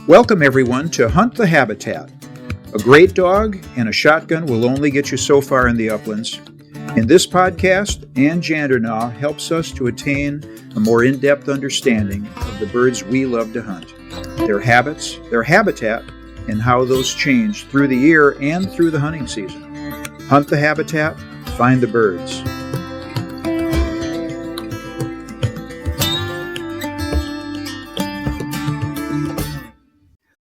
Welcome everyone to Hunt the Habitat. A great dog and a shotgun will only get you so far in the uplands. In this podcast, Ann Jandernaw helps us to attain a more in-depth understanding of the birds we love to hunt, their habits, their habitat, and how those change through the year and through the hunting season. Hunt the habitat, find the birds.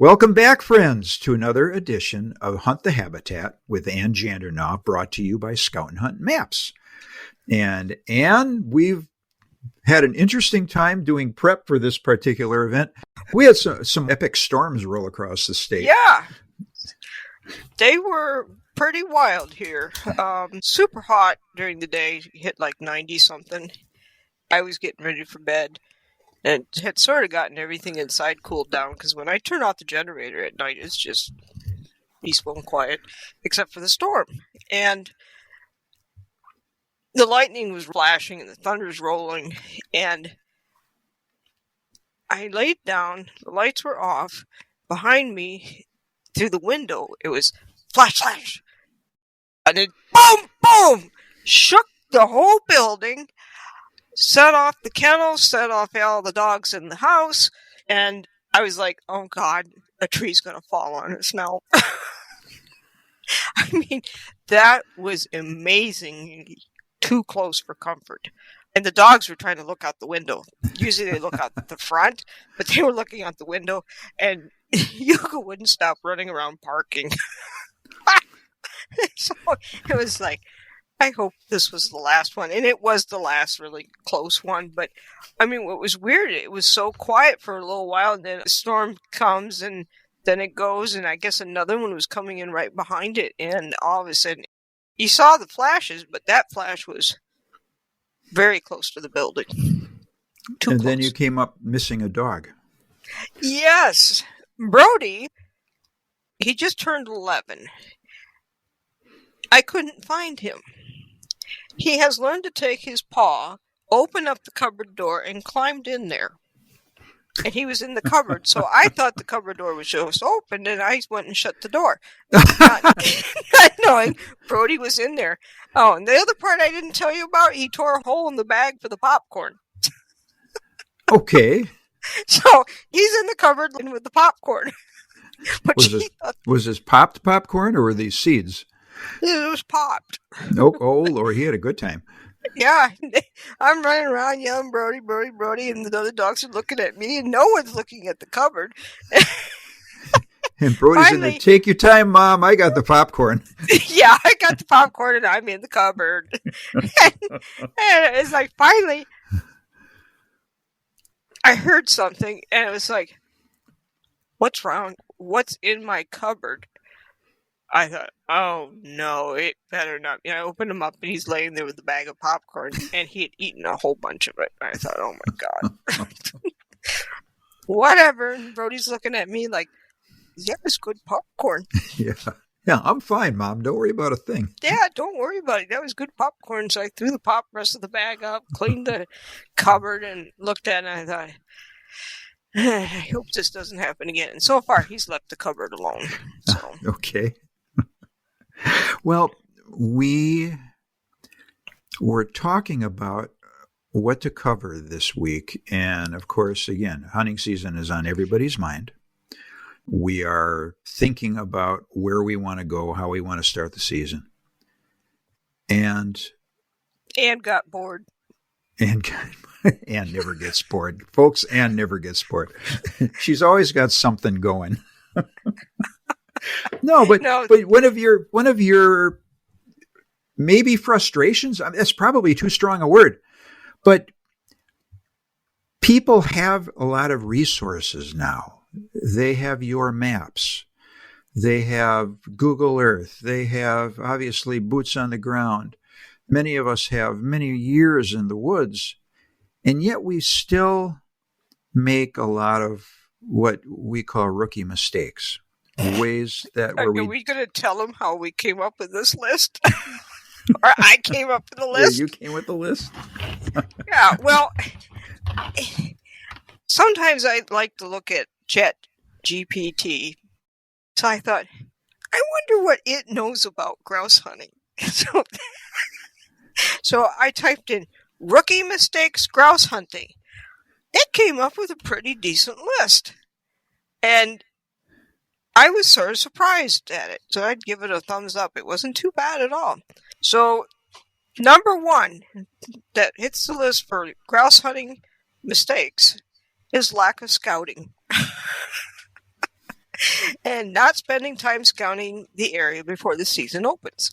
Welcome back, friends, to another edition of Hunt the Habitat with Ann Jandernaw, brought to you by Scout and Hunt Maps. And Ann, we've had an interesting time doing prep for this particular event. We had some epic storms roll across the state. Yeah, they were pretty wild here. Super hot during the day, hit like 90-something. I was getting ready for bed. And had sort of gotten everything inside cooled down, because when I turn off the generator at night, it's just peaceful and quiet, except for the storm. And the lightning was flashing and the thunder was rolling, and I laid down, the lights were off. Behind me, through the window, it was flash, flash. And then boom, boom, shook the whole building. Set off the kennels, set off all the dogs in the house, and I was like, oh God, a tree's going to fall on us now. I mean, that was amazing. Too close for comfort. And the dogs were trying to look out the window. Usually they look out the front, but they were looking out the window, and Yuka wouldn't stop running around barking. So it was like, I hope this was the last one. And it was the last really close one. But, I mean, what was weird, it was so quiet for a little while. And then a storm comes and then it goes. And I guess another one was coming in right behind it. And all of a sudden, you saw the flashes, but that flash was very close to the building. Too and close. Then you came up missing a dog. Yes. Brody, he just turned 11. I couldn't find him. He has learned to take his paw, open up the cupboard door, and climbed in there. And he was in the cupboard, so I thought the cupboard door was just open, and I went and shut the door. Not knowing Brody was in there. Oh, and the other part I didn't tell you about, he tore a hole in the bag for the popcorn. Okay. So he's in the cupboard with the popcorn. But was this popped popcorn, or were these seeds? It was popped. Oh, Lord, he had a good time. Yeah, I'm running around yelling, Brody, Brody, Brody, and the other dogs are looking at me, and no one's looking at the cupboard. And Brody's in there, take your time, Mom, I got the popcorn. Yeah, I got the popcorn, and I'm in the cupboard. and it's like, finally, I heard something, and it was like, what's wrong? What's in my cupboard? I thought, oh no, it better not. I opened him up, and he's laying there with a bag of popcorn, and he had eaten a whole bunch of it. I thought, oh my God. Whatever. And Brody's looking at me like, yeah, it's good popcorn. Yeah, I'm fine, Mom. Don't worry about a thing. Yeah, don't worry about it. That was good popcorn. So I threw the rest of the bag up, cleaned the cupboard, and looked at it, and I thought, I hope this doesn't happen again. And so far, he's left the cupboard alone. So. Okay. Well, we were talking about what to cover this week. And of course, again, hunting season is on everybody's mind. We are thinking about where we want to go, how we want to start the season. And got bored. Ann never gets bored. Folks, Ann never gets bored. She's always got something going. No, but one of your maybe frustrations, that's probably too strong a word, but people have a lot of resources now. They have your maps. They have Google Earth. They have, obviously, boots on the ground. Many of us have many years in the woods, and yet we still make a lot of what we call rookie mistakes. Ways that Are we going to tell them how we came up with this list? Or I came up with the list? Yeah, you came with the list? Yeah, well, sometimes I like to look at GPT. So I thought, I wonder what it knows about grouse hunting. So I typed in rookie mistakes grouse hunting. It came up with a pretty decent list. And I was sort of surprised at it. So I'd give it a thumbs up. It wasn't too bad at all. So number one that hits the list for grouse hunting mistakes is lack of scouting. And not spending time scouting the area before the season opens.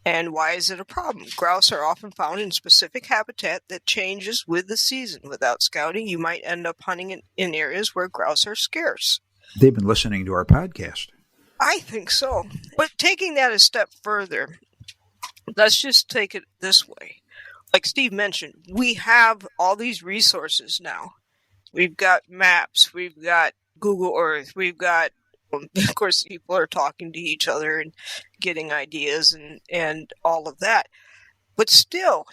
And why is it a problem? Grouse are often found in specific habitat that changes with the season. Without scouting, you might end up hunting in areas where grouse are scarce. They've been listening to our podcast. I think so. But taking that a step further, let's just take it this way. Like Steve mentioned, we have all these resources now. We've got maps, we've got Google Earth, we've got, of course, people are talking to each other and getting ideas and all of that. But still,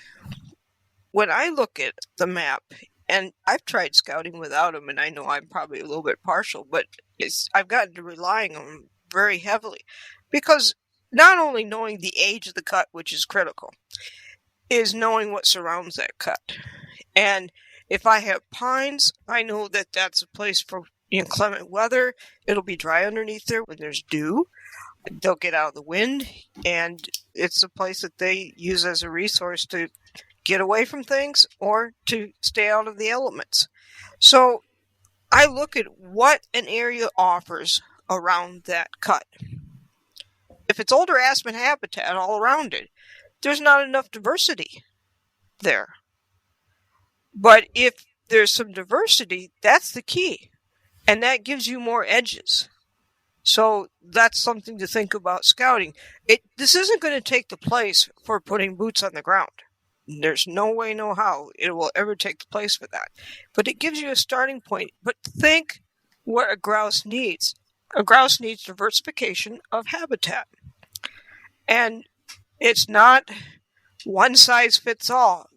when I look at the map, and I've tried scouting without them, and I know I'm probably a little bit partial, but I've gotten to relying on them very heavily. Because not only knowing the age of the cut, which is critical, is knowing what surrounds that cut. And if I have pines, I know that that's a place for inclement weather. It'll be dry underneath there when there's dew. They'll get out of the wind, and it's a place that they use as a resource to get away from things or to stay out of the elements. So I look at what an area offers around that cut. If it's older aspen habitat all around it, there's not enough diversity there. But if there's some diversity, that's the key. And that gives you more edges. So that's something to think about scouting. This isn't going to take the place for putting boots on the ground. There's no way, no how it will ever take the place for that. But it gives you a starting point. But think what a grouse needs. A grouse needs diversification of habitat. And it's not one size fits all.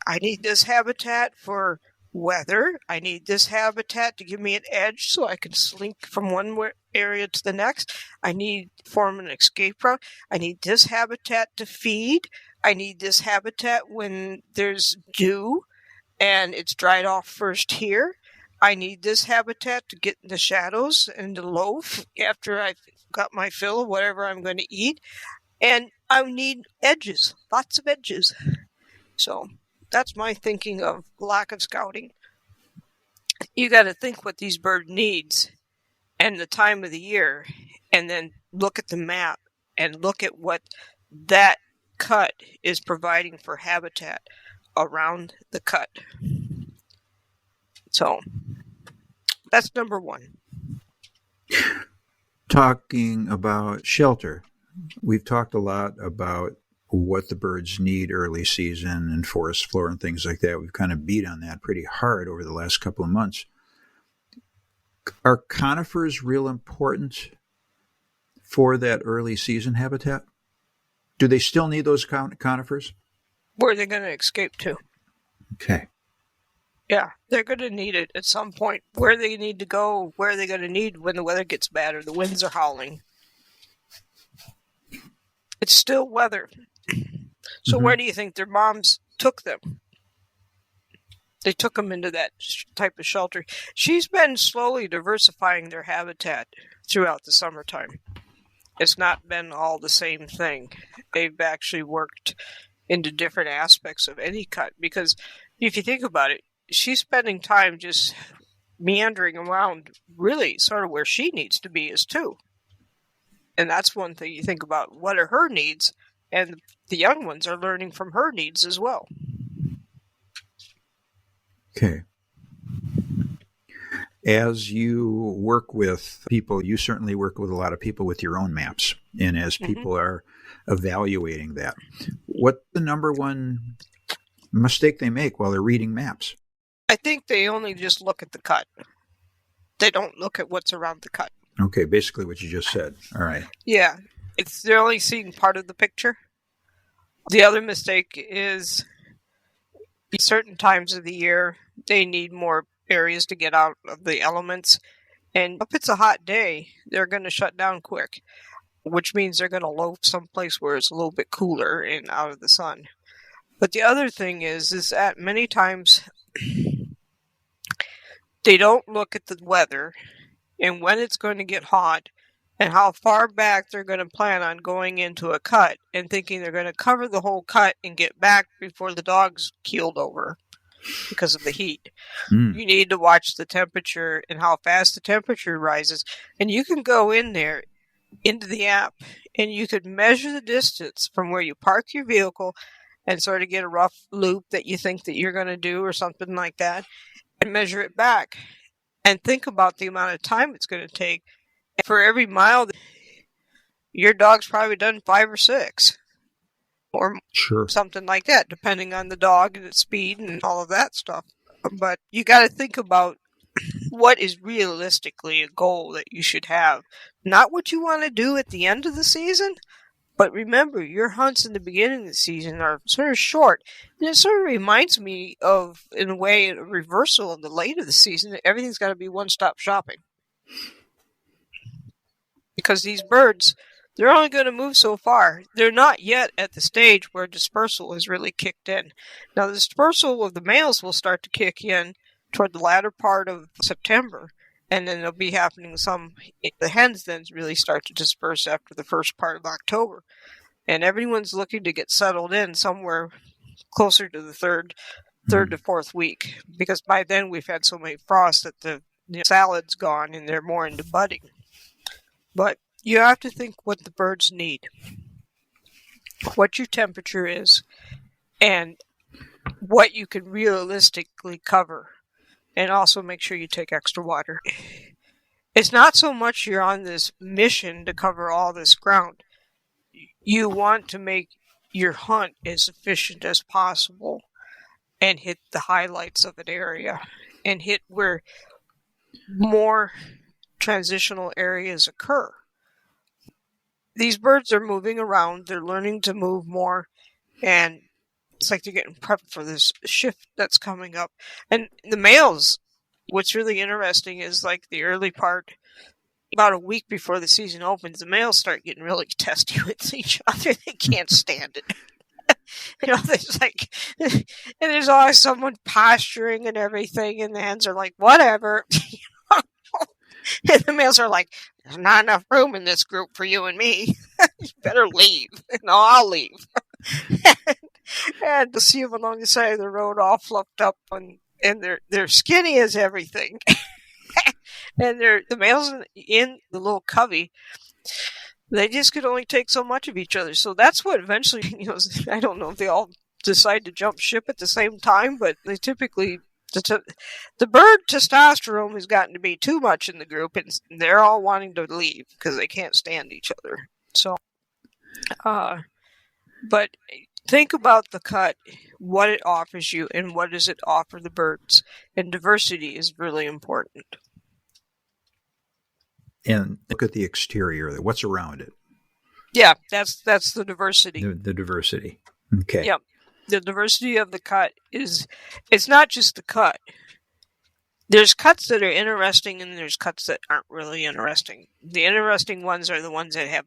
I need this habitat for weather. I need this habitat to give me an edge so I can slink from one area to the next. I need to form an escape route. I need this habitat to feed. I need this habitat when there's dew and it's dried off first here. I need this habitat to get in the shadows and to loaf after I've got my fill of whatever I'm going to eat. And I need edges, lots of edges. So that's my thinking of lack of scouting. You got to think what these birds needs and the time of the year, and then look at the map and look at what that cut is providing for habitat around the cut. So that's number one. Talking about shelter, we've talked a lot about what the birds need early season and forest floor and things like that. We've kind of beat on that pretty hard over the last couple of months. Are conifers real important for that early season habitat? Do they still need those conifers? Where are they going to escape to? Okay. Yeah, they're going to need it at some point. Where they need to go, where are they going to need when the weather gets bad or the winds are howling? It's still weather. So where do you think their moms took them? They took them into that type of shelter. She's been slowly diversifying their habitat throughout the summertime. It's not been all the same thing. They've actually worked into different aspects of any cut because if you think about it, she's spending time just meandering around really sort of where she needs to be is too. And that's one thing you think about. What are her needs? And the young ones are learning from her needs as well. Okay. As you work with people, you certainly work with a lot of people with your own maps. And as people are evaluating that, what's the number one mistake they make while they're reading maps? I think they only just look at the cut. They don't look at what's around the cut. Okay, basically what you just said. All right. Yeah, they're only seeing part of the picture. The other mistake is certain times of the year, they need more areas to get out of the elements. And if it's a hot day, they're going to shut down quick, which means they're going to loaf someplace where it's a little bit cooler and out of the sun. But the other thing is that many times they don't look at the weather and when it's going to get hot and how far back they're going to plan on going into a cut and thinking they're going to cover the whole cut and get back before the dog's keeled over because of the heat. You need to watch the temperature and how fast the temperature rises. And you can go in there into the app and you could measure the distance from where you park your vehicle and sort of get a rough loop that you think that you're going to do or something like that and measure it back and think about the amount of time it's going to take. And for every mile, your dog's probably done 5 or 6 or something like that, depending on the dog and its speed and all of that stuff. But you got to think about what is realistically a goal that you should have. Not what you want to do at the end of the season, but remember, your hunts in the beginning of the season are sort of short. And it sort of reminds me of, in a way, a reversal of the late of the season. Everything's got to be one-stop shopping. Because these birds, they're only going to move so far. They're not yet at the stage where dispersal has really kicked in. Now, the dispersal of the males will start to kick in toward the latter part of September, and then it'll be happening the hens then really start to disperse after the first part of October. And everyone's looking to get settled in somewhere closer to the third to fourth week, because by then we've had so many frosts that the salad's gone and they're more into budding. But you have to think what the birds need, what your temperature is, and what you can realistically cover. And also make sure you take extra water. It's not so much you're on this mission to cover all this ground. You want to make your hunt as efficient as possible and hit the highlights of an area and hit where more transitional areas occur. These birds are moving around. They're learning to move more, and it's like they're getting prepped for this shift that's coming up. And the males, what's really interesting is like the early part, about a week before the season opens, the males start getting really testy with each other. They can't stand it. There's like, and there's always someone posturing and everything, and the hens are like, whatever. And the males are like, there's not enough room in this group for you and me. You better leave. No, I'll leave. And to see them along the side of the road all fluffed up and they're skinny as everything. And the males in the little covey, they just could only take so much of each other. So that's what eventually, I don't know if they all decide to jump ship at the same time, but they typically, the bird testosterone has gotten to be too much in the group, and they're all wanting to leave because they can't stand each other. So, but think about the cut, what it offers you, and what does it offer the birds. And diversity is really important. And look at the exterior, what's around it. Yeah, that's the diversity. The diversity. Okay. Yeah. The diversity of the cut it's not just the cut. There's cuts that are interesting and there's cuts that aren't really interesting. The interesting ones are the ones that have,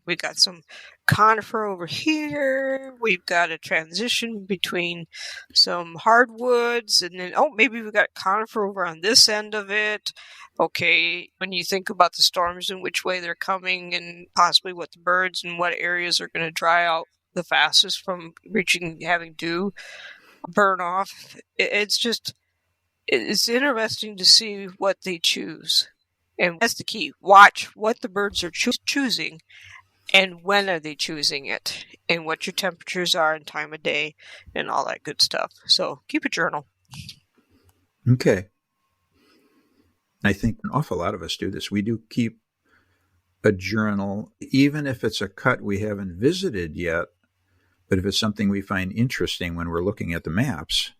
we got some conifer over here. We've got a transition between some hardwoods, and then, maybe we've got conifer over on this end of it. Okay, when you think about the storms and which way they're coming and possibly what the birds and what areas are going to dry out the fastest from having dew burn off. It's interesting to see what they choose. And that's the key. Watch what the birds are choosing and when are they choosing it and what your temperatures are and time of day and all that good stuff. So keep a journal. Okay. I think an awful lot of us do this. We do keep a journal, even if it's a cut we haven't visited yet. But if it's something we find interesting when we're looking at the maps,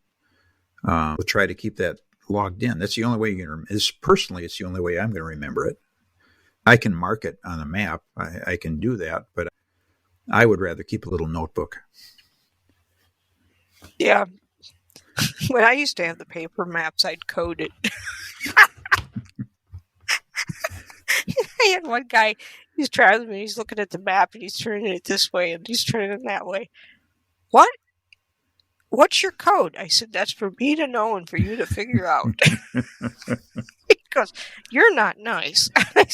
we'll try to keep that logged in. That's the only way you can. Personally, it's the only way I'm going to remember it. I can mark it on a map. I can do that, but I would rather keep a little notebook. Yeah. When I used to have the paper maps, I'd code it. had one guy, he's traveling and he's looking at the map and he's turning it this way and he's turning it that way. What? What's your code? I said, that's for me to know and for you to figure out. He goes, you're not nice. I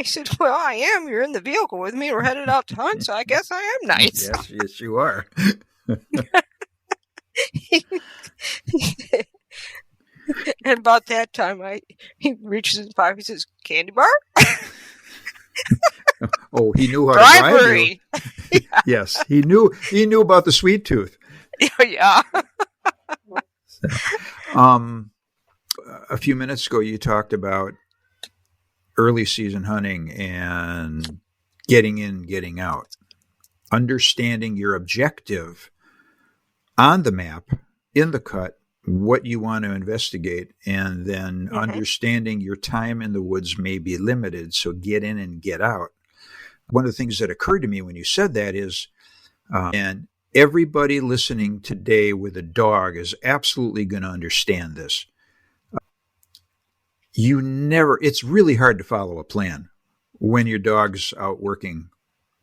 said, well, I am. You're in the vehicle with me. We're headed out to hunt, so I guess I am nice. Yes, you are. And about that time, he reaches his pocket. He says, "Candy bar." Oh, he knew how to drive Bribery. you. Yes, he knew about the sweet tooth. Yeah. A few minutes ago, you talked about early season hunting and getting in, getting out, understanding your objective on the map, in the cut, what you want to investigate, and then understanding your time in the woods may be limited, so get in and get out. One of the things that occurred to me when you said that is, and everybody listening today with a dog is absolutely going to understand this. It's really hard to follow a plan when your dog's out working.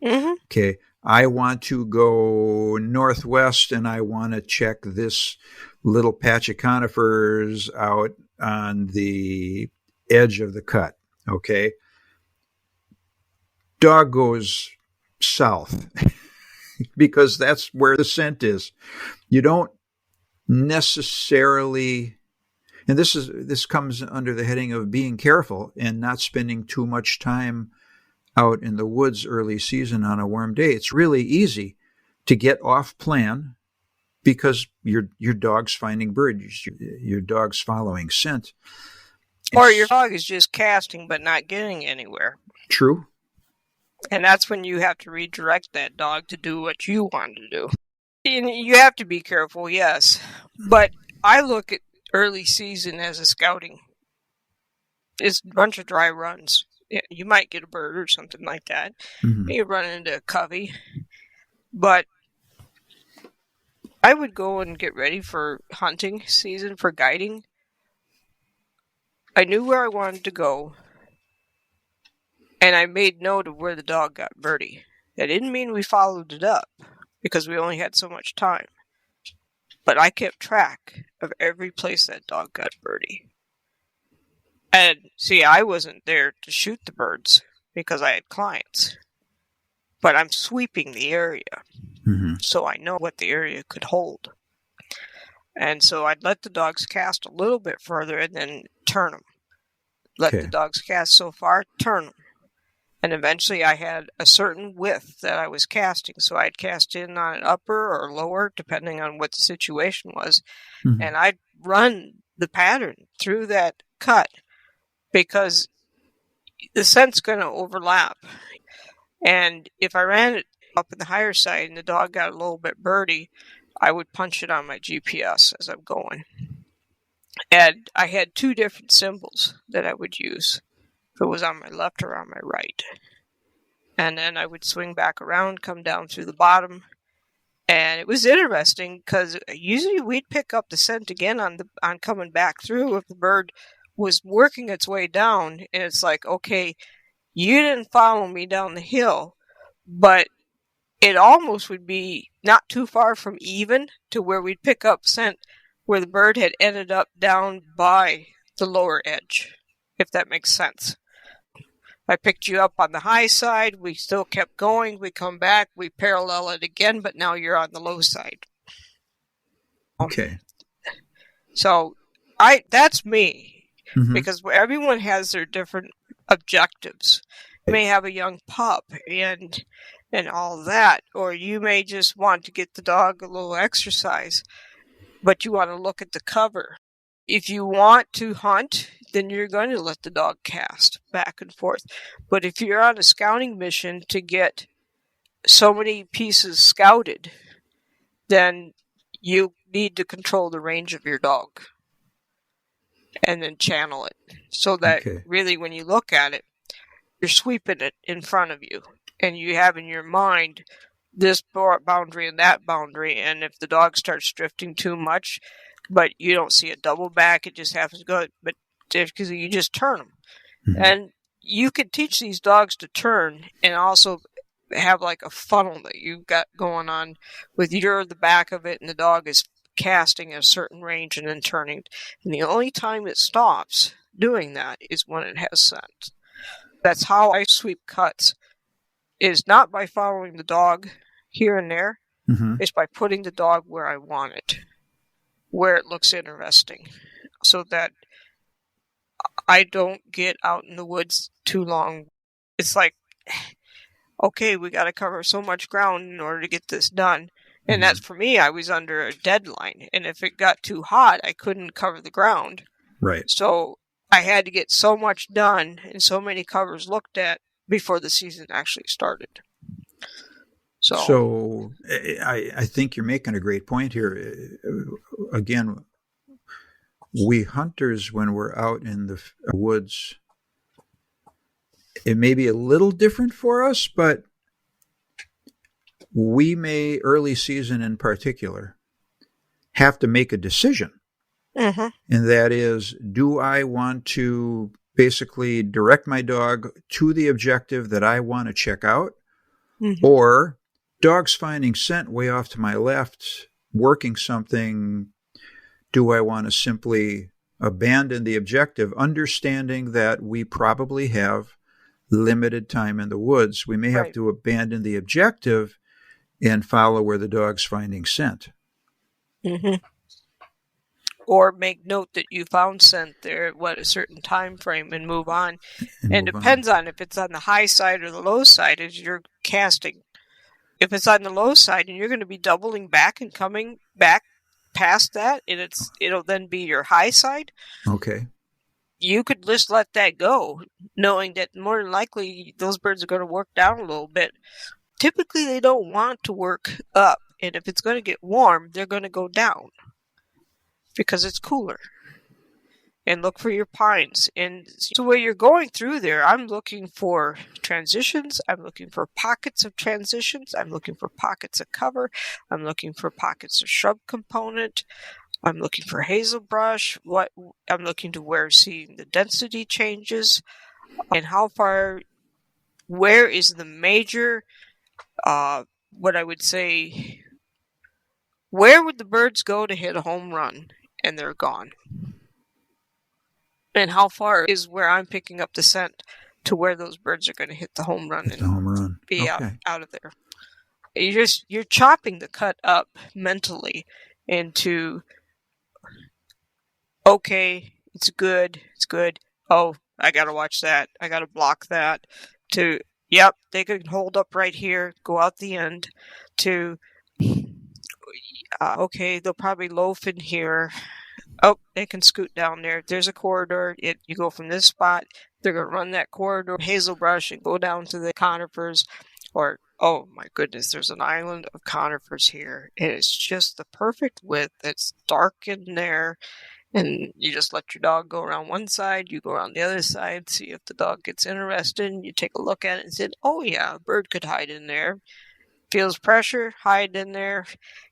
Mm-hmm. Okay, I want to go northwest and I want to check this little patch of conifers out on the edge of the cut. Okay, dog goes south because that's where the scent is. You don't necessarily, and this comes under the heading of being careful and not spending too much time out in the woods early season on a warm day. It's really easy to get off plan because your dog's finding birds, your dog's following scent. Or your dog is just casting but not getting anywhere. True. And that's when you have to redirect that dog to do what you want to do. And you have to be careful, yes. But I look at early season as a scouting. It's a bunch of dry runs. You might get a bird or something like that. Mm-hmm. You run into a covey. But I would go and get ready for hunting season, for guiding. I knew where I wanted to go. And I made note of where the dog got birdie. That didn't mean we followed it up, because we only had so much time. But I kept track of every place that dog got birdie. And see, I wasn't there to shoot the birds because I had clients. But I'm sweeping the area. Mm-hmm. So I know what the area could hold. And so I'd let the dogs cast a little bit further and then turn them. Let the dogs cast so far, turn them. And eventually I had a certain width that I was casting. So I'd cast in on an upper or lower, depending on what the situation was. Mm-hmm. And I'd run the pattern through that cut because the scent's going to overlap. And if I ran it up in the higher side and the dog got a little bit birdie, I would punch it on my GPS as I'm going. And I had two different symbols that I would use. If it was on my left or on my right. And then I would swing back around, come down through the bottom. And it was interesting because usually we'd pick up the scent again on coming back through if the bird was working its way down. And it's like, okay, you didn't follow me down the hill, but it almost would be not too far from even to where we'd pick up scent where the bird had ended up down by the lower edge, if that makes sense. I picked you up on the high side. We still kept going. We come back. We parallel it again, but now you're on the low side. Okay. So that's me. Mm-hmm. Because everyone has their different objectives. You may have a young pup and all that, or you may just want to get the dog a little exercise, but you want to look at the cover. If you want to hunt, then you're going to let the dog cast back and forth. But if you're on a scouting mission to get so many pieces scouted, then you need to control the range of your dog and then channel it. So that really when you look at it, you're sweeping it in front of you. And you have in your mind this boundary and that boundary. And if the dog starts drifting too much, but you don't see a double back, it just happens to go, but because you just turn them. Mm-hmm. And you could teach these dogs to turn and also have like a funnel that you've got going on with you're the back of it and the dog is casting at a certain range and then turning. And the only time it stops doing that is when it has scent. That's how I sweep cuts, is not by following the dog here and there. Mm-hmm. It's by putting the dog where I want it, where it looks interesting, so that I don't get out in the woods too long. It's like, okay, we got to cover so much ground in order to get this done. And that's for me, I was under a deadline. And if it got too hot, I couldn't cover the ground. Right. So I had to get so much done and so many covers looked at before the season actually started. So I think you're making a great point here. Again, we hunters, when we're out in the woods, it may be a little different for us, but we may, early season in particular, have to make a decision. Mm-hmm. And that is, do I want to basically direct my dog to the objective that I want to check out? Mm-hmm. Or dog's finding scent way off to my left, working something. Do I want to simply abandon the objective, understanding that we probably have limited time in the woods? We may have to abandon the objective and follow where the dog's finding scent. Mm-hmm. Or make note that you found scent there at a certain time frame and move on. And depends on if it's on the high side or the low side as you're casting. If it's on the low side and you're going to be doubling back and coming back past that, and it'll then be your high side. Okay. You could just let that go, knowing that more than likely those birds are going to work down a little bit. Typically, they don't want to work up, and if it's going to get warm, they're going to go down because it's cooler. And look for your pines. And so when you're going through there, I'm looking for transitions. I'm looking for pockets of transitions. I'm looking for pockets of cover. I'm looking for pockets of shrub component. I'm looking for hazel brush. I'm looking to where seeing the density changes and how far, where is the major, what I would say, where would the birds go to hit a home run and they're gone? And how far is where I'm picking up the scent to where those birds are going to hit the home run and be out of there. You're chopping the cut up mentally into, okay, it's good. Oh, I got to watch that. I got to block that. To, yep, they can hold up right here, go out the end. To, okay, they'll probably loaf in here. Oh, they can scoot down there. There's a corridor. You go from this spot. They're going to run that corridor, hazel brush, and go down to the conifers. Or, oh my goodness, there's an island of conifers here. And it's just the perfect width. It's dark in there. And you just let your dog go around one side. You go around the other side. See if the dog gets interested. And you take a look at it and say, oh yeah, a bird could hide in there. Feels pressure, hide in there.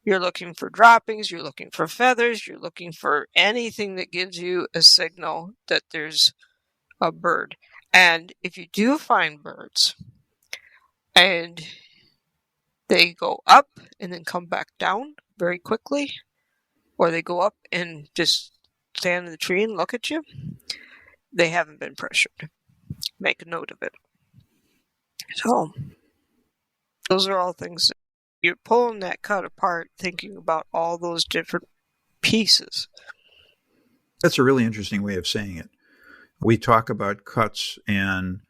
You're looking for droppings, you're looking for feathers, you're looking for anything that gives you a signal that there's a bird. And if you do find birds and they go up and then come back down very quickly, or they go up and just stand in the tree and look at you, they haven't been pressured. Make a note of it. So those are all things. You're pulling that cut apart, thinking about all those different pieces. That's a really interesting way of saying it. We talk about cuts, and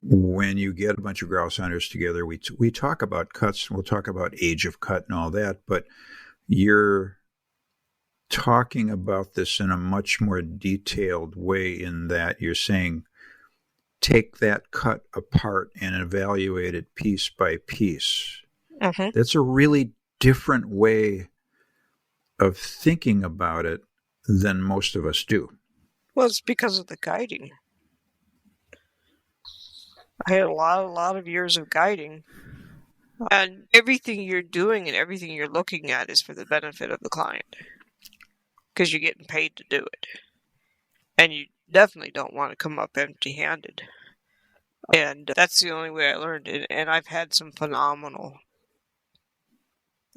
when you get a bunch of grouse hunters together, we talk about cuts. We'll talk about age of cut and all that, but you're talking about this in a much more detailed way in that you're saying, take that cut apart and evaluate it piece by piece. Mm-hmm. That's a really different way of thinking about it than most of us do. Well, it's because of the guiding. I had a lot of years of guiding. And everything you're doing and everything you're looking at is for the benefit of the client. Because you're getting paid to do it. And definitely don't want to come up empty-handed. And that's the only way I learned it. And I've had some phenomenal,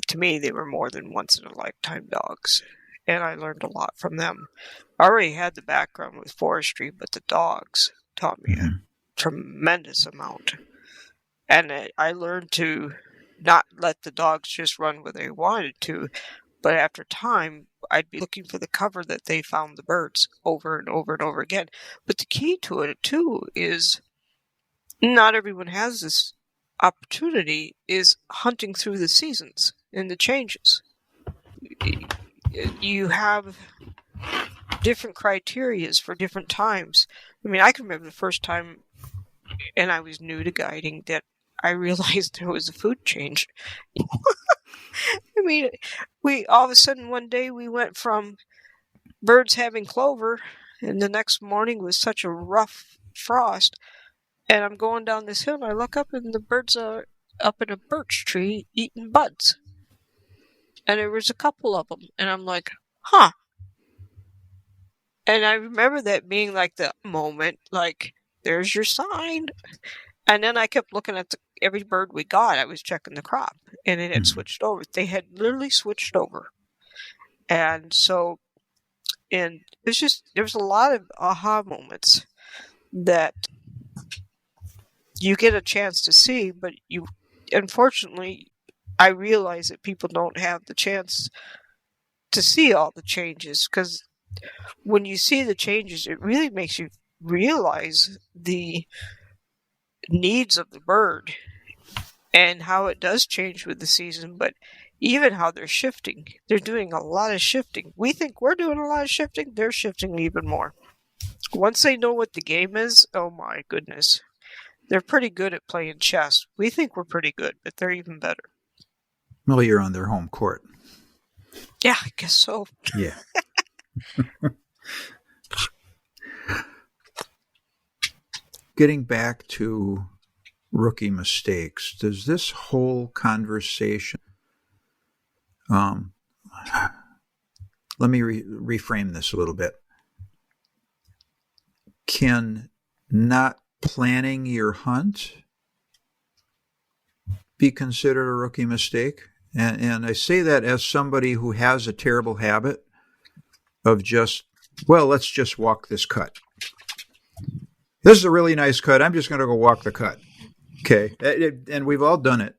to me, they were more than once-in-a-lifetime dogs. And I learned a lot from them. I already had the background with forestry, but the dogs taught me a tremendous amount. And I learned to not let the dogs just run where they wanted to, but after time, I'd be looking for the cover that they found the birds over and over and over again. But the key to it, too, is not everyone has this opportunity, is hunting through the seasons and the changes. You have different criterias for different times. I mean, I can remember the first time, and I was new to guiding, that I realized there was a food change. I mean, we all of a sudden one day we went from birds having clover, and the next morning was such a rough frost, and I'm going down this hill, and I look up, and the birds are up in a birch tree eating buds. And there was a couple of them, and I'm like, huh. And I remember that being like the moment, like, there's your sign. And then I kept looking at every bird we got. I was checking the crop, and it had switched over. They had literally switched over. And so, and there's a lot of aha moments that you get a chance to see, but unfortunately, I realize that people don't have the chance to see all the changes, because when you see the changes, it really makes you realize the needs of the bird and how it does change with the season, but even how they're shifting. They're doing a lot of shifting. We think we're doing a lot of shifting. They're shifting even more. Once they know what the game is, oh my goodness. They're pretty good at playing chess. We think we're pretty good, but they're even better. Well, you're on their home court. Yeah, I guess so. Yeah. Getting back to rookie mistakes, does this whole conversation, let me reframe this a little bit. Can not planning your hunt be considered a rookie mistake? And I say that as somebody who has a terrible habit of just, well, let's just walk this cut. This is a really nice cut. I'm just going to go walk the cut. Okay. And we've all done it.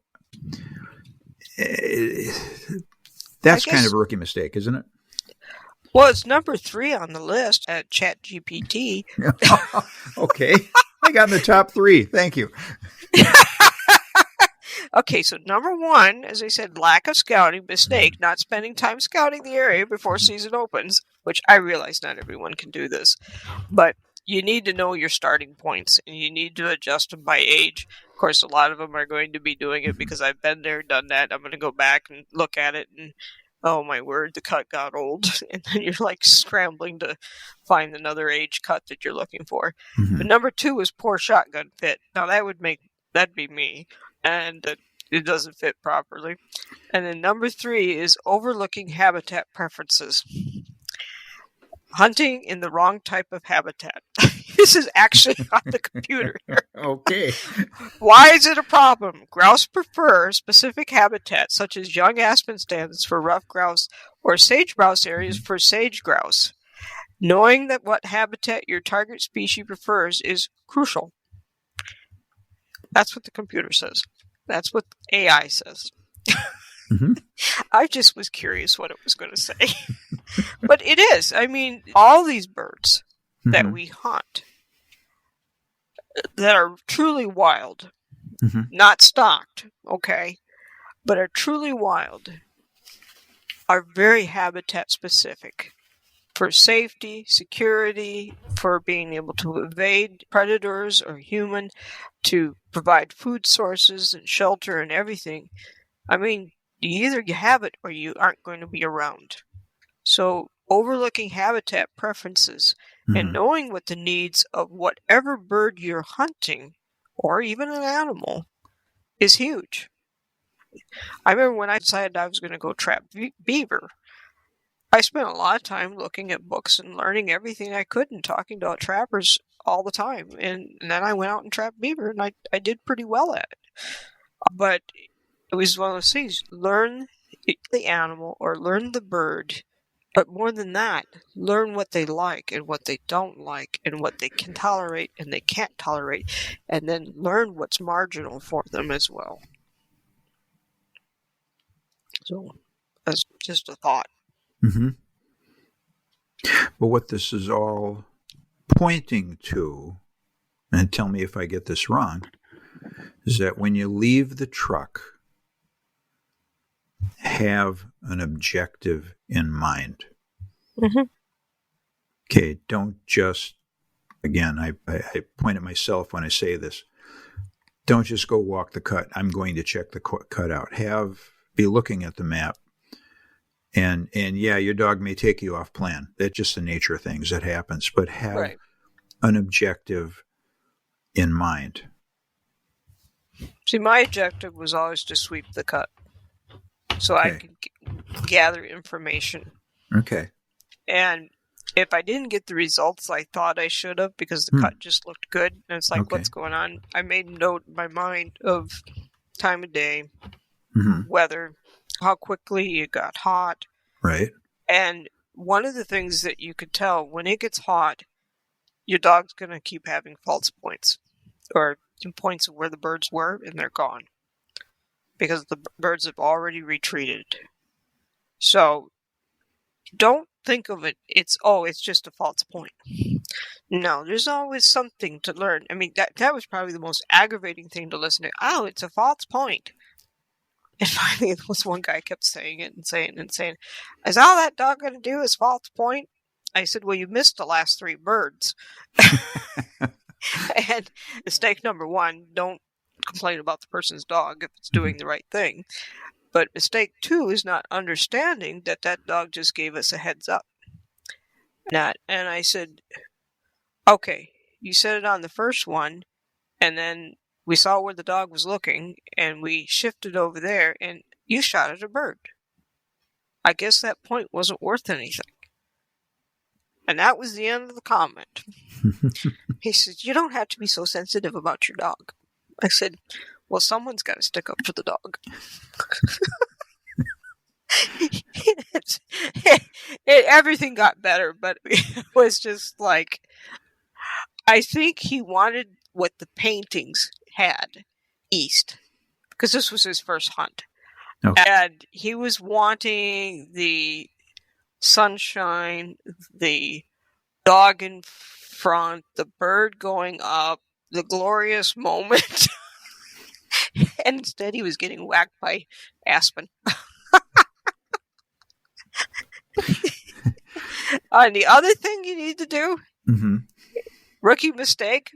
That's kind of a rookie mistake, isn't it? Well, it's number 3 on the list at ChatGPT. Okay. I got in the top 3. Thank you. Okay, so number 1, as I said, lack of scouting, mistake, not spending time scouting the area before season opens, which I realize not everyone can do this. But you need to know your starting points, and you need to adjust them by age. Of course, a lot of them are going to be doing it because I've been there, done that. I'm going to go back and look at it, and oh my word, the cut got old. And then you're like scrambling to find another age cut that you're looking for. But number 2 is poor shotgun fit. Now that'd be me. And it doesn't fit properly. And then number 3 is overlooking habitat preferences. Hunting in the wrong type of habitat. This is actually on the computer here. Okay. Why is it a problem? Grouse prefer specific habitats such as young aspen stands for rough grouse or sage grouse areas for sage grouse. Knowing that what habitat your target species prefers is crucial. That's what the computer says. That's what AI says. I just was curious what it was going to say. But it is. I mean, all these birds that we hunt that are truly wild, not stocked, okay, but are truly wild, are very habitat specific for safety, security, for being able to evade predators or human, to provide food sources and shelter and everything. I mean, either you have it or you aren't going to be around. So overlooking habitat preferences and knowing what the needs of whatever bird you're hunting, or even an animal, is huge. I remember when I decided I was going to go trap beaver, I spent a lot of time looking at books and learning everything I could and talking to trappers all the time. And then I went out and trapped beaver, and I did pretty well at it. But it was one of those things, learn the animal or learn the bird. But more than that, learn what they like and what they don't like and what they can tolerate and they can't tolerate. And then learn what's marginal for them as well. So that's just a thought. Mm-hmm. But what this is all pointing to, and tell me if I get this wrong, is that when you leave the truck, have an objective in mind. Mm-hmm. Okay, don't just, again, I point at myself when I say this, don't just go walk the cut. I'm going to check the cut out. Be looking at the map. And yeah, your dog may take you off plan. That's just the nature of things that happens. But have an objective in mind. See, my objective was always to sweep the cut, so I could gather information. Okay. And if I didn't get the results I thought I should have because the cut just looked good, and it's like, what's going on? I made a note in my mind of time of day, weather, how quickly it got hot. Right. And one of the things that you could tell, when it gets hot, your dog's going to keep having false points, or points of where the birds were, and they're gone. Because the birds have already retreated. So, don't think of it, it's just a false point. No, there's always something to learn. I mean, that was probably the most aggravating thing to listen to. Oh, it's a false point. And finally, there was one guy kept saying it and saying it and saying, is all that dog going to do is false point? I said, well, you missed the last 3 birds. And mistake number 1, don't complain about the person's dog if it's doing the right thing. But mistake 2 is not understanding that dog just gave us a heads up. And I said, okay, you said it on the first one, and then we saw where the dog was looking, and we shifted over there, and you shot at a bird. I guess that point wasn't worth anything. And that was the end of the comment. He says, you don't have to be so sensitive about your dog. I said, well, someone's got to stick up for the dog. Everything got better, but it was just like, I think he wanted what the paintings had east, because this was his first hunt. Okay. And he was wanting the sunshine, the dog in front, the bird going up, the glorious moment. And instead he was getting whacked by aspen. And the other thing you need to do, rookie mistake,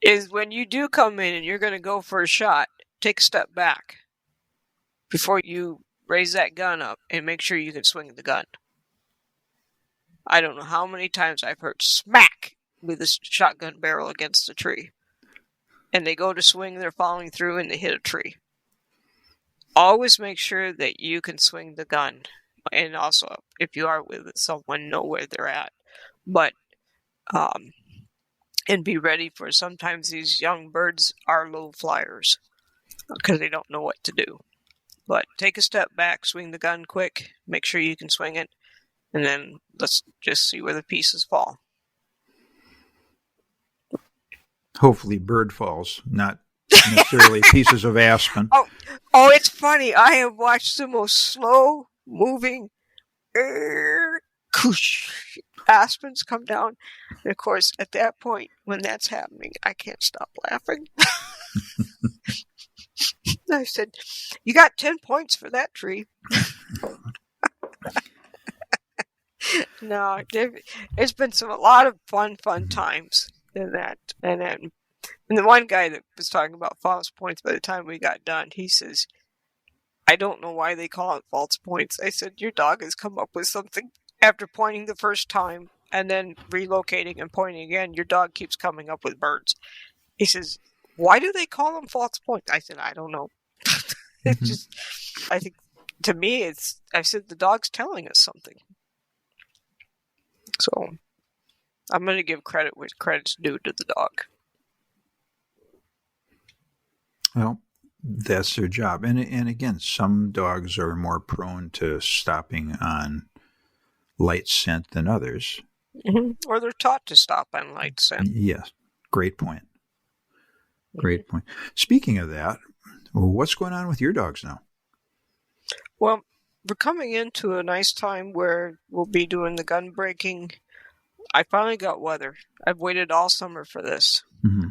is when you do come in and you're going to go for a shot, take a step back before you raise that gun up and make sure you can swing the gun. I don't know how many times I've heard smack with a shotgun barrel against a tree. And they go to swing, they're following through, and they hit a tree. Always make sure that you can swing the gun. And also, if you are with someone, know where they're at. But, and be ready for, sometimes these young birds are low flyers because they don't know what to do. But take a step back, swing the gun quick, make sure you can swing it, and then let's just see where the pieces fall. Hopefully bird falls, not necessarily pieces of aspen. Oh, it's funny. I have watched the most slow-moving aspens come down. And, of course, at that point, when that's happening, I can't stop laughing. I said, you got 10 points for that tree. No, it's been a lot of fun times in that. And the one guy that was talking about false points, by the time we got done, he says, I don't know why they call it false points. I said, your dog has come up with something after pointing the first time and then relocating and pointing again. Your dog keeps coming up with birds. He says, why do they call them false points? I said, I don't know. It's just, I think to me, I said the dog's telling us something. So I'm going to give credit where credit's due to the dog. Well, that's their job. And again, some dogs are more prone to stopping on light scent than others. Mm-hmm. Or they're taught to stop on light scent. Yes. Great point. Great point. Speaking of that, what's going on with your dogs now? Well, we're coming into a nice time where we'll be doing the gun breaking. I finally got weather. I've waited all summer for this. Mm-hmm.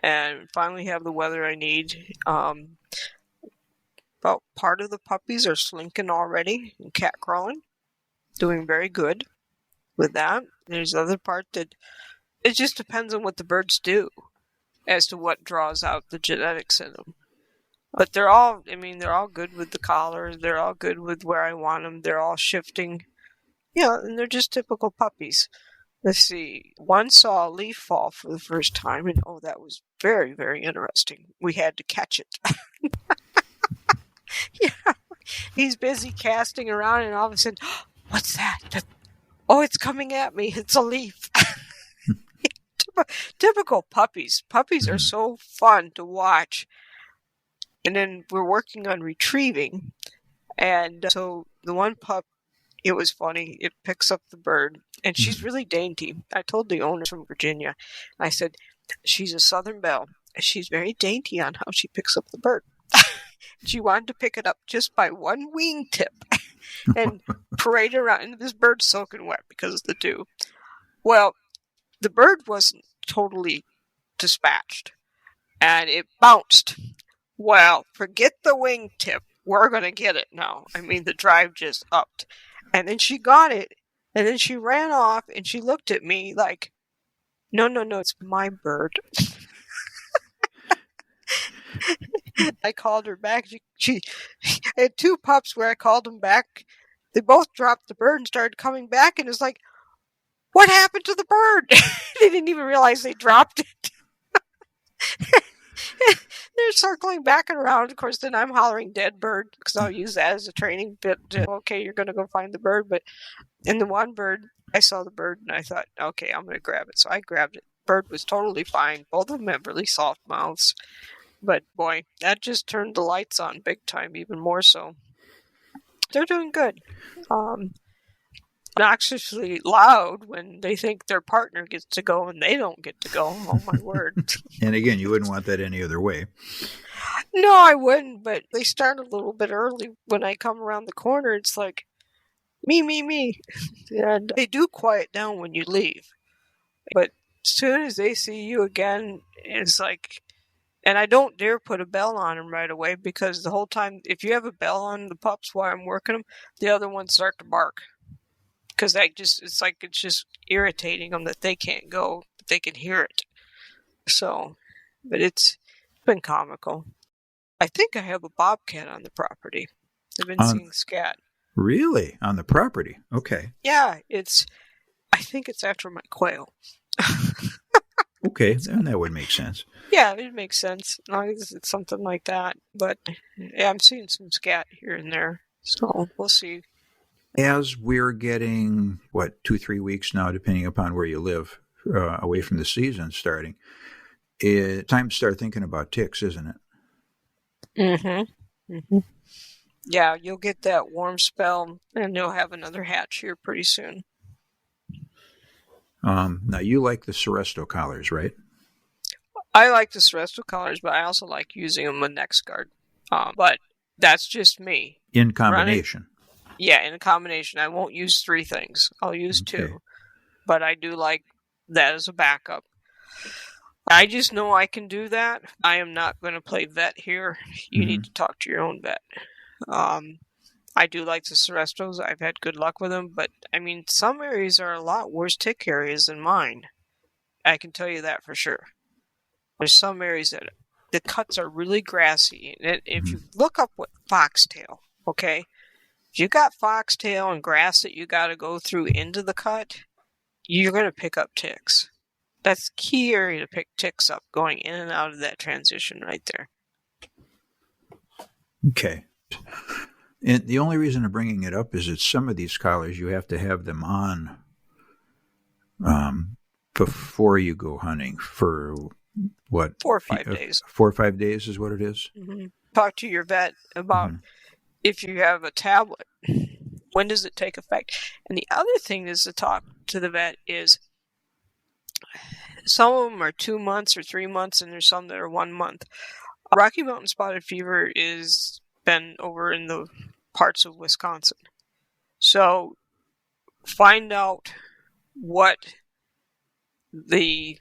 And finally have the weather I need. About part of the puppies are slinking already and cat crawling. Doing very good with that. There's the other part that it just depends on what the birds do as to what draws out the genetics in them. But they're all good with the collars. They're all good with where I want them. They're all shifting. Yeah, and they're just typical puppies. Let's see. One saw a leaf fall for the first time, and that was very, very interesting. We had to catch it. Yeah, he's busy casting around, and all of a sudden, what's that? Oh, it's coming at me. It's a leaf. Typical puppies. Puppies are so fun to watch. And then we're working on retrieving. And so the one pup, it was funny. It picks up the bird, and she's really dainty. I told the owner from Virginia, I said, she's a Southern Belle. She's very dainty on how she picks up the bird. She wanted to pick it up just by one wingtip and parade around. And this bird's soaking wet because of the dew. Well, the bird wasn't totally dispatched, and it bounced. Well, forget the wingtip. We're going to get it now. I mean, the drive just upped. And then she got it, and then she ran off, and she looked at me like, no, it's my bird. I called her back. She had two pups where I called them back. They both dropped the bird and started coming back, and it's like, what happened to the bird? They didn't even realize they dropped it. They're circling back and around. Of course, then I'm hollering dead bird because I'll use that as a training bit. Okay, you're going to go find the bird. But in the one bird, I saw the bird and I thought, okay, I'm going to grab it. So I grabbed it. Bird was totally fine. Both of them have really soft mouths. But boy, that just turned the lights on big time, even more so. They're doing good. Obnoxiously loud when they think their partner gets to go and they don't get to go. Oh, my word. And again, you wouldn't want that any other way. No, I wouldn't, but they start a little bit early. When I come around the corner, it's like, me. And they do quiet down when you leave. But as soon as they see you again, it's like, and I don't dare put a bell on them right away because the whole time, if you have a bell on the pups while I'm working them, the other ones start to bark. Because it's just irritating them that they can't go, but they can hear it. So, but it's been comical. I think I have a bobcat on the property. I've been seeing scat. Really? On the property? Okay. Yeah, I think it's after my quail. Okay, then that would make sense. Yeah, it makes sense. As long as it's something like that. But yeah, I'm seeing some scat here and there. So we'll see. As we're getting, 2-3 weeks now, depending upon where you live, away from the season starting, it's time to start thinking about ticks, isn't it? Mm-hmm. Yeah, you'll get that warm spell, and you'll have another hatch here pretty soon. Now, you like the Seresto collars, right? I like the Seresto collars, but I also like using them with NexGuard. But that's just me. In combination. Yeah, in a combination. I won't use 3 things. I'll use 2. But I do like that as a backup. I just know I can do that. I am not going to play vet here. You need to talk to your own vet. I do like the Serestos. I've had good luck with them. But, I mean, some areas are a lot worse tick areas than mine. I can tell you that for sure. There's some areas that the cuts are really grassy. And if you look up what foxtail, okay? If you got foxtail and grass that you got to go through into the cut, you're going to pick up ticks. That's key area to pick ticks up, going in and out of that transition right there. Okay. And the only reason I'm bringing it up is that some of these collars, you have to have them on before you go hunting for what? 4 or 5 days. 4 or 5 days is what it is? Mm-hmm. Talk to your vet about if you have a tablet, when does it take effect? And the other thing is to talk to the vet is some of them are 2 months or 3 months, and there's some that are 1 month. Rocky Mountain spotted fever is been over in the parts of Wisconsin. So find out what the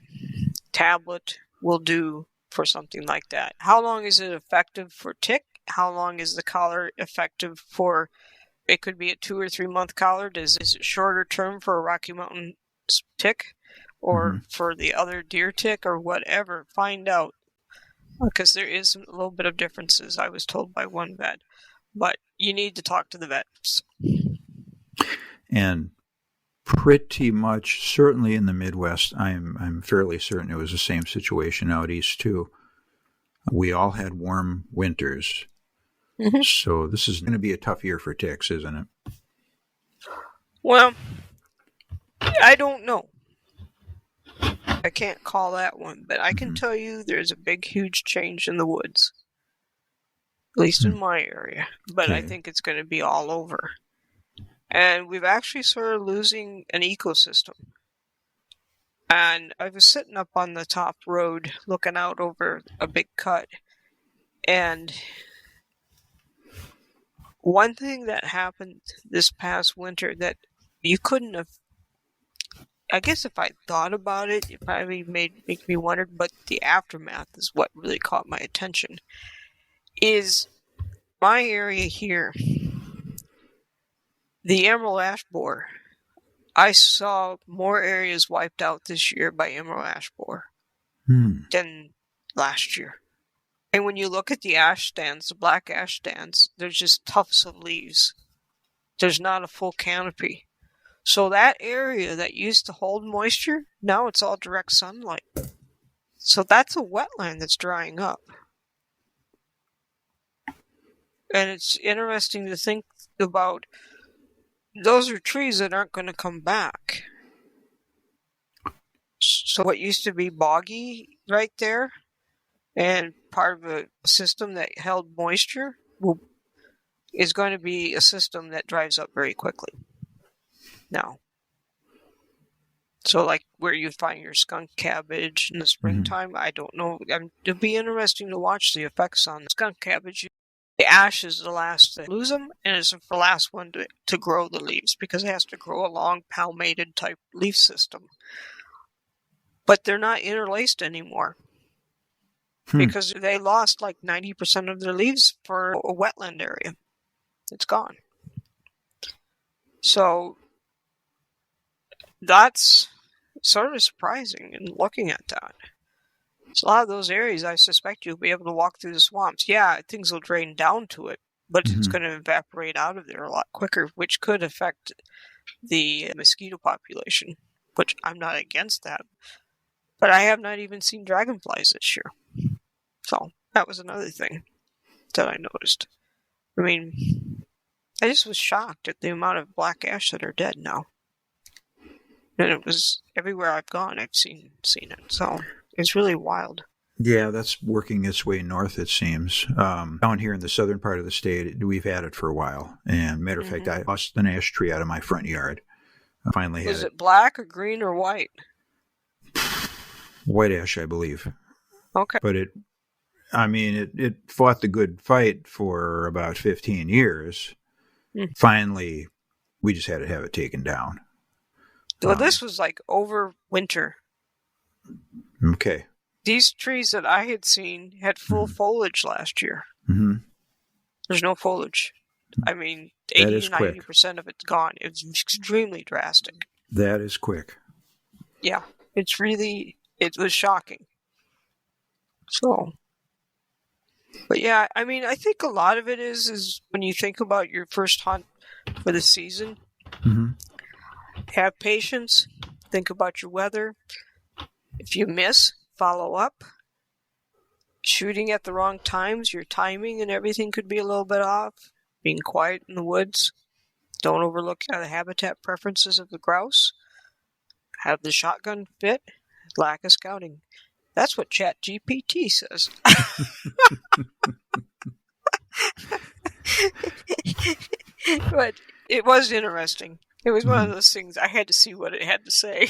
tablet will do for something like that. How long is it effective for tick? How long is the collar effective for? It could be a 2 or 3 month collar. Is it shorter term for a Rocky Mountain tick, or for the other deer tick, or whatever? Find out, because there is a little bit of differences. I was told by one vet, but you need to talk to the vets. And pretty much, certainly in the Midwest, I'm fairly certain it was the same situation out east too. We all had warm winters. So this is going to be a tough year for ticks, isn't it? Well, I don't know. I can't call that one, but I can tell you there's a big, huge change in the woods. At least in my area. But I think it's going to be all over. And we've actually sort of losing an ecosystem. And I was sitting up on the top road looking out over a big cut. And one thing that happened this past winter that you couldn't have, I guess if I thought about it, it probably make me wonder, but the aftermath is what really caught my attention, is my area here. The emerald ash borer. I saw more areas wiped out this year by emerald ash borer than last year. And when you look at the ash stands, the black ash stands, there's just tufts of leaves. There's not a full canopy. So that area that used to hold moisture, now it's all direct sunlight. So that's a wetland that's drying up. And it's interesting to think about. Those are trees that aren't going to come back. So what used to be boggy right there, and part of a system that held moisture, is going to be a system that dries up very quickly now. So like where you find your skunk cabbage in the springtime, I don't know. It'll be interesting to watch the effects on the skunk cabbage. The ash is the last to lose them, and it's the last one to grow the leaves, because it has to grow a long palmated type leaf system. But they're not interlaced anymore, because they lost like 90% of their leaves for a wetland area. It's gone. So that's sort of surprising in looking at that. So a lot of those areas, I suspect you'll be able to walk through the swamps. Yeah, things will drain down to it, but it's going to evaporate out of there a lot quicker, which could affect the mosquito population, which I'm not against that. But I have not even seen dragonflies this year. So that was another thing that I noticed. I mean, I just was shocked at the amount of black ash that are dead now. And it was everywhere I've gone, I've seen it. So it's really wild. Yeah, that's working its way north, it seems. Down here in the southern part of the state, we've had it for a while. And matter of fact, I lost an ash tree out of my front yard. I finally had Was it black or green or white? White ash, I believe. Okay. But it fought the good fight for about 15 years. Finally, we just had to have it taken down. Well, this was like over winter. Okay. These trees that I had seen had full foliage last year. There's no foliage. I mean, 80 to 90% of it's gone. It's extremely drastic. That is quick. Yeah, it was shocking. So, but yeah, I mean, I think a lot of it is when you think about your first hunt for the season, have patience, think about your weather. If you miss, follow up. Shooting at the wrong times, your timing and everything could be a little bit off. being quiet in the woods. Don't overlook the habitat preferences of the grouse. Have the shotgun fit. Lack of scouting. That's what ChatGPT says. But it was interesting. It was one of those things I had to see what it had to say.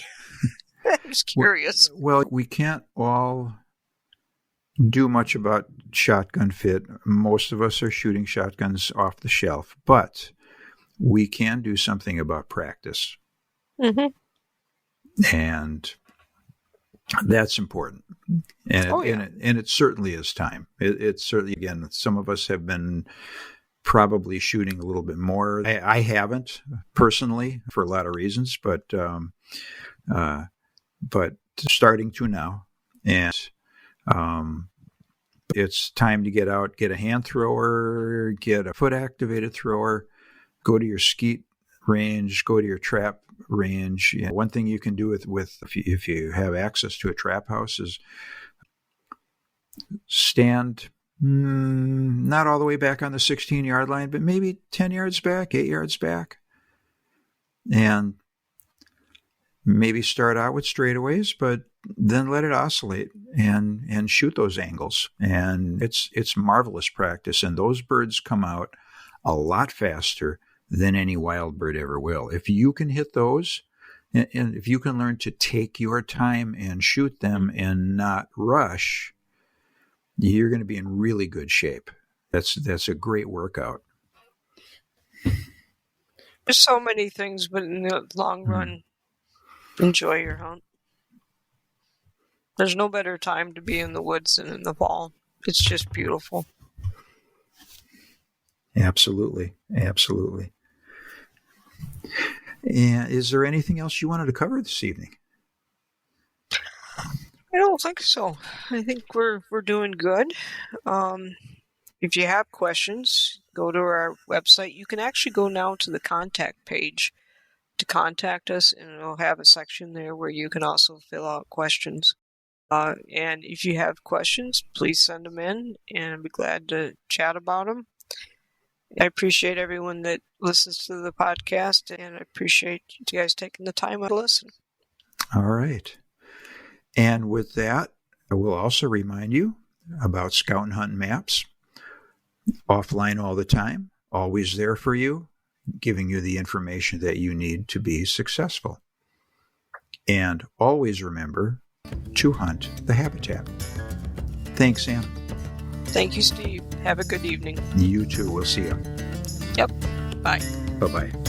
I was curious. Well, we can't all do much about shotgun fit. Most of us are shooting shotguns off the shelf, but we can do something about practice. Mm-hmm. And that's important. And it certainly is time. It's certainly, again, some of us have been probably shooting a little bit more. I haven't personally for a lot of reasons, but starting to now. And it's time to get out, get a hand thrower, get a foot activated thrower, go to your skeet range, go to your trap range. One thing you can do with if you have access to a trap house is stand not all the way back on the 16-yard line, but maybe 10 yards back, 8 yards back. And maybe start out with straightaways, but then let it oscillate and shoot those angles. And it's marvelous practice. And those birds come out a lot faster than any wild bird ever will. If you can hit those, and if you can learn to take your time and shoot them and not rush, you're going to be in really good shape. That's a great workout. There's so many things, but in the long run, enjoy your hunt. There's no better time to be in the woods than in the fall. It's just beautiful. Absolutely. Absolutely. And is there anything else you wanted to cover this evening? I don't think so. I think we're doing good. If you have questions, go to our website. You can actually go now to the contact page to contact us, and it'll have a section there where you can also fill out questions. And if you have questions, please send them in, and I'd be glad to chat about them. I appreciate everyone that listens to the podcast, and I appreciate you guys taking the time to listen. All right. And with that, I will also remind you about Scout and Hunt maps. Offline all the time, always there for you, giving you the information that you need to be successful. And always remember to hunt the habitat. Thanks, Sam. Thank you, Steve. Have a good evening. You too. We'll see you. Yep. Bye. Bye-bye.